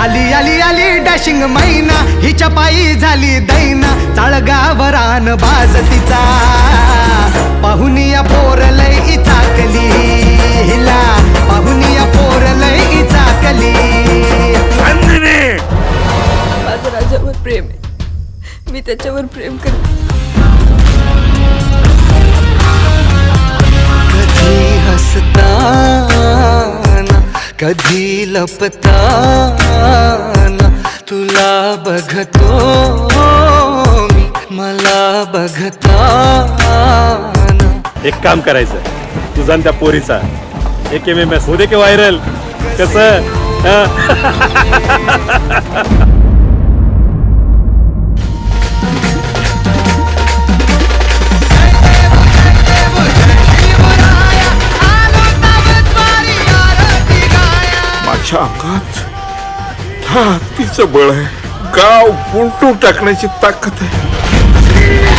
आली आली आली डॅशिंग मैना हिच्या पायी झाली दैना चाळगावरान बाजतीचा पाहुनिया पोरलई चाकली हिला पाहुनिया पोरलई चाकली माझं राजावर प्रेम आहे मी त्याच्यावर प्रेम करते कधी हसताना कधी लपताना तुला बघतो मी मला बघताना एक काम करायचं तुझा आणि त्या पोरीचा एक MMS होऊ दे की व्हायरल कसं माझ्या अंगात तिचं बळ आहे गाव गुंटून टाकण्याची ताकद आहे